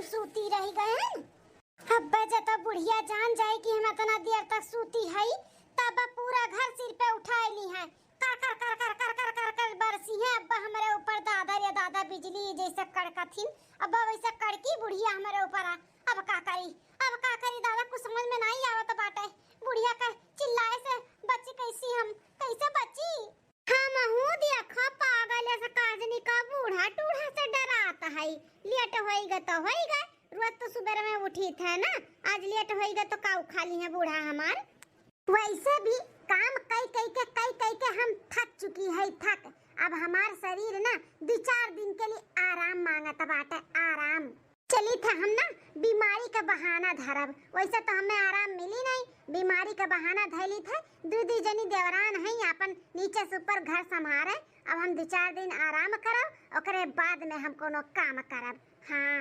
सूती रह गए हैं। अब जब बुढ़िया जान जाए कि हम इतना देर तक सूती है तब पूरा घर सिर पे उठाए ली है। कर कर कर कर कर कर कर कर बरसी है अब हमारे ऊपर दादा रे दादा बिजली जैसे कड़कथिन। अब वैसे कड़की बुढ़िया हमारे ऊपर अब का करी दादा कुछ समझ में नहीं आवत बाटे। बुढ़िया का चिल्लाए से बच्ची कैसी हम कैसे बच्ची हम हूं देखो पागल ऐसा काजनी का बूढ़ा टूढ़ा से डराता है। लेट होएगा तो होएगा, रोज तो सुबह में उठी थे ना, आज लेट होएगा तो का खाली है बूढ़ा हमार। वैसे भी काम कई के हम थक चुकी है थक। अब हमार शरीर ना 2-4 दिन के लिए आराम मांगत बाटे आराम। चली था हम ना बीमारी का बहाना धरब, वैसे तो हमें आराम मिली नहीं, बीमारी का बहाना धैली थे। दूधी जनी देवरान है अपन नीचे से ऊपर घर संभारे। अब हम 2-4 दिन आराम करब ओकरे बाद में हम कोनो काम करब। हाँ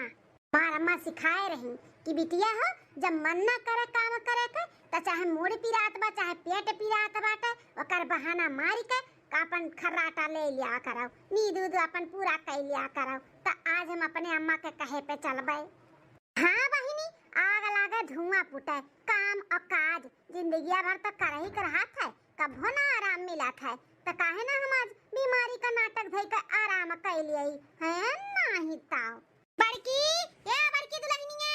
मार अम्मा सिखाए रही कि बिटिया हो जब मन ना करे काम करे के तो चाहे मुड़ पिरात बा चाहे पेट पिरात बाटे ओकर बहाना मारी के अपन खर्राटा ले लिया करो, नींद उद अपन पूरा कर लिया करो। तो आज हम अपने अम्मा के कहे पे चलबे। हाँ बहिनी आग लागे धुआं फूटे, काम और काज जिंदगी भर तो कर ही कर हाथ है, कभो ना आराम मिला था। तो काहे ना हम आज बीमारी का नाटक धई के आराम कर लिए हैं नहीं ताओ। बड़की दुल्हनिया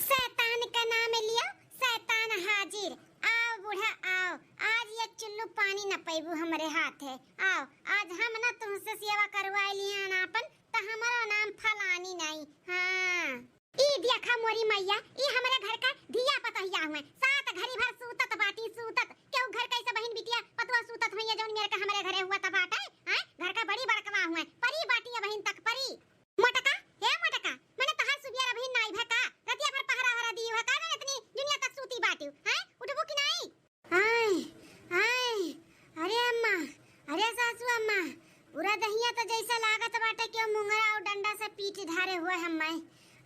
शैतान का नाम लियो, शैतान हाजिर। आओ बूढ़ा आओ, आज ये चुल्लू पानी न पैबू हमारे हाथ है। आओ आज हम ना तुमसे सेवा करवाए लिए ना अपन, तो हमारा नाम फलानी नहीं। हाँ ई देखा मोरी मैया ई हमारे घर का धिया पतहिया हुए, सात घड़ी भर सूतत बाटी सूतत। क्यों घर कैसे बहन बिटिया पतवा सूतत हुई जौन मेरे का हमारे घरे हुआ त बाटे हैं। घर का बड़ी बड़कवा हुए परी बाटी है बहन तक परी। मोटका हे मोटका मैंने तहार सुबिया बहन नाई भका रतिया भर पहरा हरा दी है का ना इतनी दुनिया तक सूती बाटी हैं, उठबो कि नहीं। हाय हाय अरे अम्मा अरे सासू अम्मा पूरा दहिया तो जैसा लागत बाटे कि मुंगरा और डंडा से पीठ धारे हुए हम।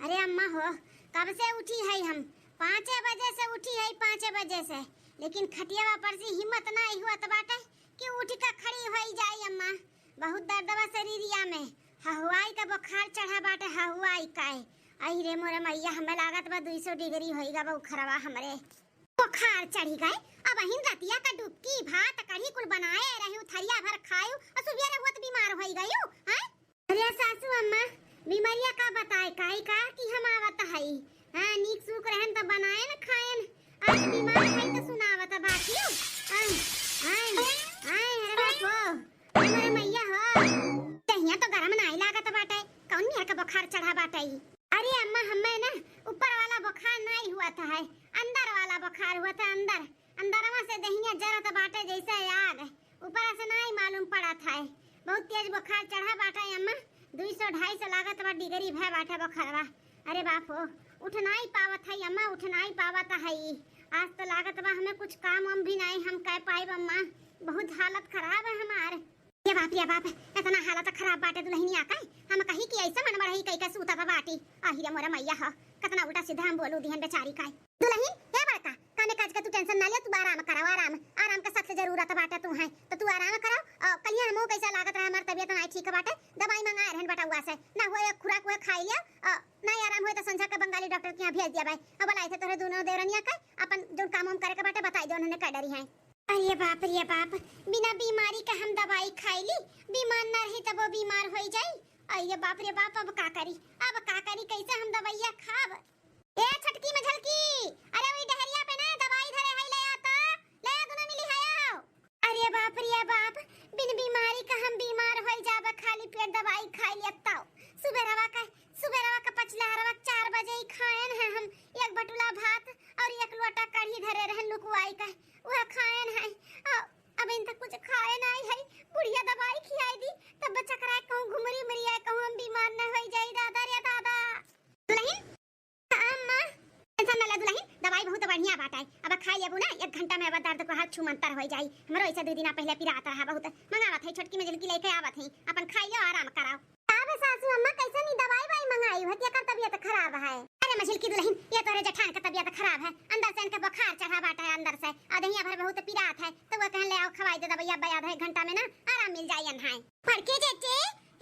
अरे अम्मा हो कब से उठी है हम 5 बजे से उठी है 5 बजे से, लेकिन खटिया पर से हिम्मत नहीं हुआ बाटे कि उठ के खड़ी हो जाए। अम्मा बहुत दर्द बा शरीरिया में, हवाई का बुखार चढ़ा बाटे हवाई का। आई रे मोरे मैया हमें लागत बा 200 डिग्री होइगा बा उखरवा हमरे बुखार चढ़ी गए। अब अहिन रतिया का डुबकी भात कढ़ी कुल बनाए रहू थरिया भर खायू और सुबिया रे हुत बीमार होई गयू हैं। अरे सासू अम्मा बीमारिया का बताए काई का कि हम आवत हई। हां नीक सुख रहन त बनाए न खाएन, आज बीमार हई त सुनावत बाकियो। आई आई आई अरे बापो हमारे मैया हो तहिया तो गरम नहीं लागत बाटे, कौन मेरे का बुखार चढ़ा बाटे। अरे अम्मा हमें ना ऊपर वाला बुखार नहीं हुआ था है, अंदर वाला बुखार हुआ था। अंदरवा से दहिया जरत बाटे जैसे आग, ऊपर से नहीं मालूम पड़ा था। बहुत तेज बुखार चढ़ा बाटे अम्मा, 200-250 लागत बा डिग्री भय बाटे बुखारवा। अरे बापो उठ नहीं पावत है अम्मा, उठ नहीं पावत है। आज तो लागत बा हमें कुछ काम हम भी नहीं हम कह पाए अम्मा, बहुत हालत खराब है हमार। ये बाप इतना हालत खराब बाटे दुल्हनिया का हम कही कि ऐसा मन मरही कई का सूता था बाटी। आही रे मोरा मैया हो कितना उल्टा सीधा हम बोलू दिहन बेचारी का। दुल्हन हे बड़का कामे काज का तू टेंशन ना ले, तू आराम कराओ आराम का सबसे जरूरत बाटे तू है तो तू आराम कराओ। कलिया हमो कैसा लागत रहा हमार तबीयत नहीं ठीक बाटे, दवाई मंगाए रहन बेटा हुआ से ना होए खुराक हुए खाई लिया, नहीं आराम होए तो संझा के बंगाली डॉक्टर के यहां भेज दिया भाई। अब लाए थे तोरे दोनों देवरनिया का अपन जो काम हम करे के बाटे बताई दे उन्होंने कह डरी है। अरे बाप बिना बीमारी का हम दवाई खाई ली, बीमार ना रही तब वो बीमार हो जाई। अरे बाप रे बाप अब का करी कैसे हम दवाइया खाब। ए छटकी में झलकी अरे वही डहरिया पे ना दवाई धरे है ले आ तो ले आ दोनों मिली है। अरे बाप बिन बीमारी का हम बीमार हो जाब खाली पेट दवाई खाई लिया ताऊ। सुबह रवा का पचला रवा 4 बजे ही खाएन है हम, एक बटुला भात और एक लोटा कढ़ी धरे रहन लुकुआई का वह खाएन है। अब इन तक कुछ खाए नहीं है, बुढ़िया दवाई खिलाई दी तब बच्चा कराए कहूं घुमरी मरी आए कहूं हम बीमार न हो जाई। दादा रे दादा दुल्हन अम्मा ऐसा ना ले दुल्हन दवाई बहुत बढ़िया बात है, अब खाई लेबू ना 1 घंटा में अब दर्द को हाथ छूमंतर हो जाई। हमरो ऐसा 2 दिन पहले पिरात रहा बहुत मंगावत है छोटकी में जल्दी लेके आवत है अपन खाई लो आराम कराओ। अब सासू अम्मा कैसे नी दवाई मंगाई होती है तबीयत खराब है। अरे मछली की दुल्हन ये तोरे जेठान का तबीयत खराब है, अंदर से इनका बुखार चढ़ा बाटा है अंदर से आधैया भर बहुत पिरात है तो वो कहन ले आओ खवाई दे दवाई अब आधा 1 घंटा में ना आराम मिल जाई अनहाय। फड़के जेटे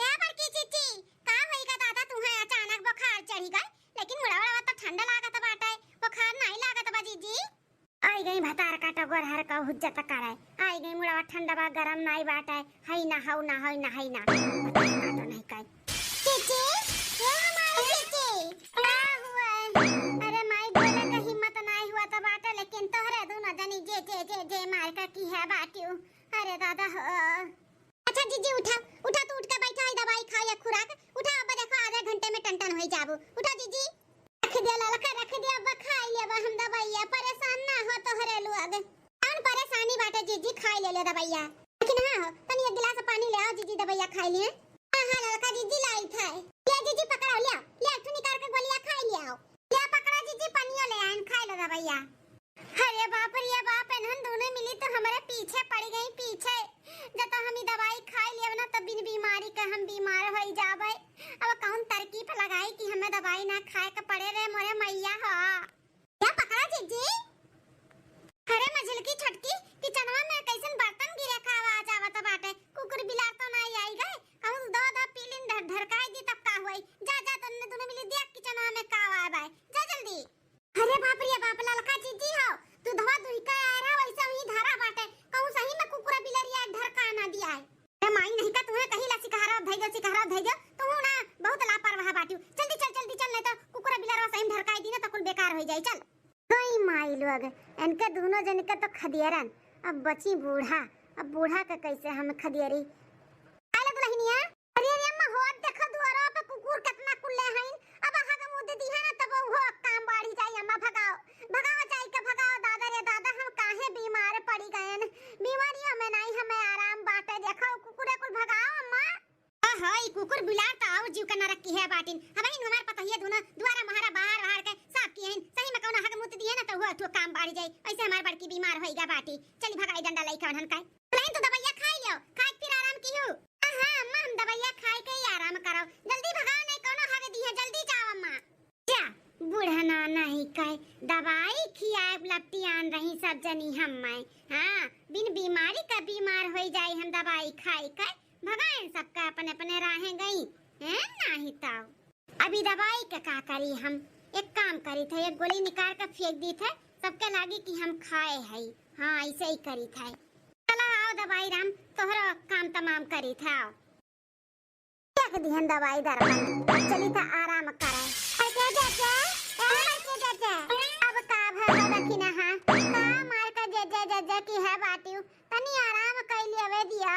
ए फड़के चीची का होईगा दादा तुम्हें अचानक बुखार चढ़ी गई लेकिन मुड़ावा तो ठंडा लागत बाटे, बुखार नहीं लागत बा जीजी। आई गई भतार का टगोर हर का हुज्जत कराए, आई गई मुड़ावा ठंडा बा गरम नहीं बाटे, हई ना हौ ना हई ना हई ना तो नहीं काई। चीची ये हमारी चीची क्या हुआ? अरे माई बोले का हिम्मत नहीं हुआ तो बाटे, लेकिन तोहरे दोनों जनी जे जे जे जे मार का की है बाटियो। अरे दादा अच्छा जीजी उठा उठा, तू उठ के बैठा है, दवाई खा या खुराक उठा, अब देखो आधे घंटे में टन हो जाबू। उठा जीजी, रख दिया ललका, रख दिया, अब खा लिया हम दवाइया, परेशान ना हो तो हरेलू अब कौन परेशानी बाटे जीजी, खा ले दवाइया। लेकिन हां तनी एक गिलास पानी ले आओ जीजी, दवाइया खा लिए। हां हां ललका जीजी लाई था, ले जीजी पकड़ो, ले तू निकाल के गोलियां खा ले आओ, ले पकड़ा जीजी, पनियो ले आन, खा लो दवाइया। अरे बाप रे बाप, एनहन दोनों मिली तो हमारे पीछे पड़ गई, पीछे जब हम दवाई खाई लिया ना तब बिन बीमारी का हम बीमार हो जाबे। अब कौन तरकीब लगाई कि हमें दवाई ना खाए के पड़े रे मोरे मैया। हा क्या पकड़ा जीजी? अरे मझिलकी छटकी किचनवा में कैसन बर्तन गिरे का आवाज आवत बाटे, कुकुर बिलार तो नहीं आई गए, कहूं दो दो पीलिन धरकाई दी तब का होई। जा जा दोनों मिली देख किचनवा में का आवाज आए, जा जल्दी। अरे बाप रे बाप, ललका जीजी हो तू धवा दुई का आ रहा, वैसा ही धारा बाटे, कहूं सही में कुकुरा बिलरिया धरका ना दिया है। ए माई नहीं का तुम्हें कहीं ला सिकहारा धैर्य तू ना बहुत लापरवाह बाटियो। जल्दी चल नहीं तो कुकुरा बिलरवा सही में धरकाई दी ना तो कुल बेकार हो जाई। चल कोई माई लोग इनके दोनों जन के तो खदियरन, अब बची बूढ़ा, अब बूढ़ा का कैसे हम खदियरी आले दुल्हनिया। अरे अम्मा हो देखो दुआरा पे कुकुर कितना कुल्ले हईन, अब आहा का मुंह दे दी है ना तब वो काम बाड़ी जाई। अम्मा भगाओ भगाओ जाई के भगाओ, दादा रे दादा हम काहे बीमार पड़ी गएन, बीमारियों में नहीं हमें आराम बाटे, देखो कुकुरे कुल भगाओ अम्मा। हां ई कुकुर बिलार तो और जीव के न रखी है बाटिन, अब इन हमार पता है दोनों द्वारा महारा बाहर के साफ किए हैं, सही में कौन हक मुत दिए ना तो वो तो काम बाड़ी जाई, ऐसे हमार बड़की बीमार होईगा बाटी। चली भगाई डंडा लई के हन काय नहीं तो दवाइयां खाई लियो, खाई फिर आराम कियो। हां अम्मा हम दवाइयां खाई के ही आराम करो, जल्दी भगाओ नहीं कोनो हक दी है, जल्दी जाओ अम्मा। जा बूढ़ा ना नहीं काय दवाई खियाए लपटी आन रही सब जनी हम मैं। हां बिन बीमारी का बीमार हो जाई हम दवाई खाई के भगाएं सबका अपने अपने राहें गई हैं नहीं ताऊ। अभी दवाई का का करी हम, एक काम करी थे, एक गोली निकाल कर फेंक दी थे, सबके लागी कि हम खाए है। हाँ ऐसे ही करी थे, चला आओ दवाई राम तोहरा काम तमाम करी था। क्या दिहन दवाई दरबन चली था आराम करे। अच्छा चाचा अब का भर रखी ना हां का मार का जे की है बाटियो, तनी आराम कर लिया दिया।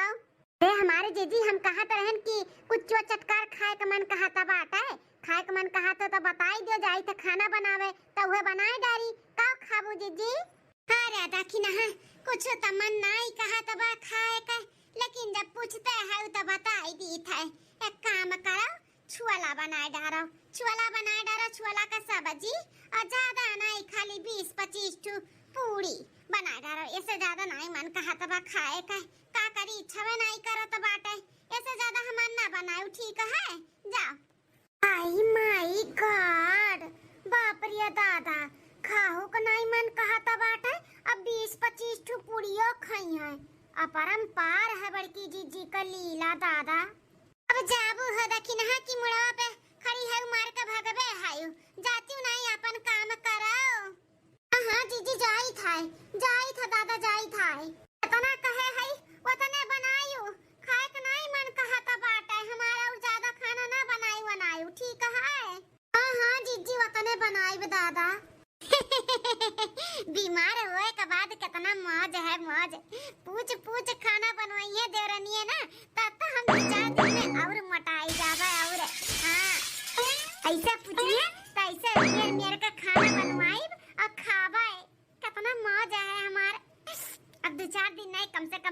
ए हमारे जीजी हम कहा रहन कि कुछ चटकार खाए का मन कहा था बाटा है, खाए का मन कहा तो बताई दियो, जाई तो खाना बनावे तो वह बनाए डारी का खाबू जीजी। अरे देखी ना कुछ तो मन नहीं कहा तो बा खाए का, लेकिन जब पूछते हैं तो बताई दी थे। एक काम करो छुआला बनाए डारो, छुआला का सब्जी और ज्यादा नहीं, खाली 20-25 ठू पूरी बना डारो, ऐसे ज्यादा नहीं मन कहा तो बा खाए का करी इच्छा में नहीं करो तो बाटे, ऐसे ज्यादा हम ना बनाओ ठीक है। जाओ। आई माय गॉड बाप रे दादा, खाओ को नहीं मन कहा तो बाटे, अब 20-25 ठू पूड़ियों खाई है, अपरंपार है बड़की जीजी का लीला दादा। अब जाबू है देखी ना कि मुड़वा पे खड़ी है मार के भगबे है, जाती नहीं अपन काम करो। हां जीजी जाई था दादा जाई था, इतना कहे है उतने बनायू, खाए के नहीं मन कहा तो बाटे, हमारा और ज्यादा खाना ना बनायू ठीक है। हां जीजी उतने बनाई दादा। बीमार हुए के बाद कितना मौज है, मौज पूछ खाना बनवाई है देवरनिए ना, तब तो हम 4 दिन में और मोटाई जावे। और हां ऐसा पूछिए तो ऐसे मेरे का खाना बनवाई और खावे, कितना मौज है हमार। अब 2-4 दिन नहीं कम से कम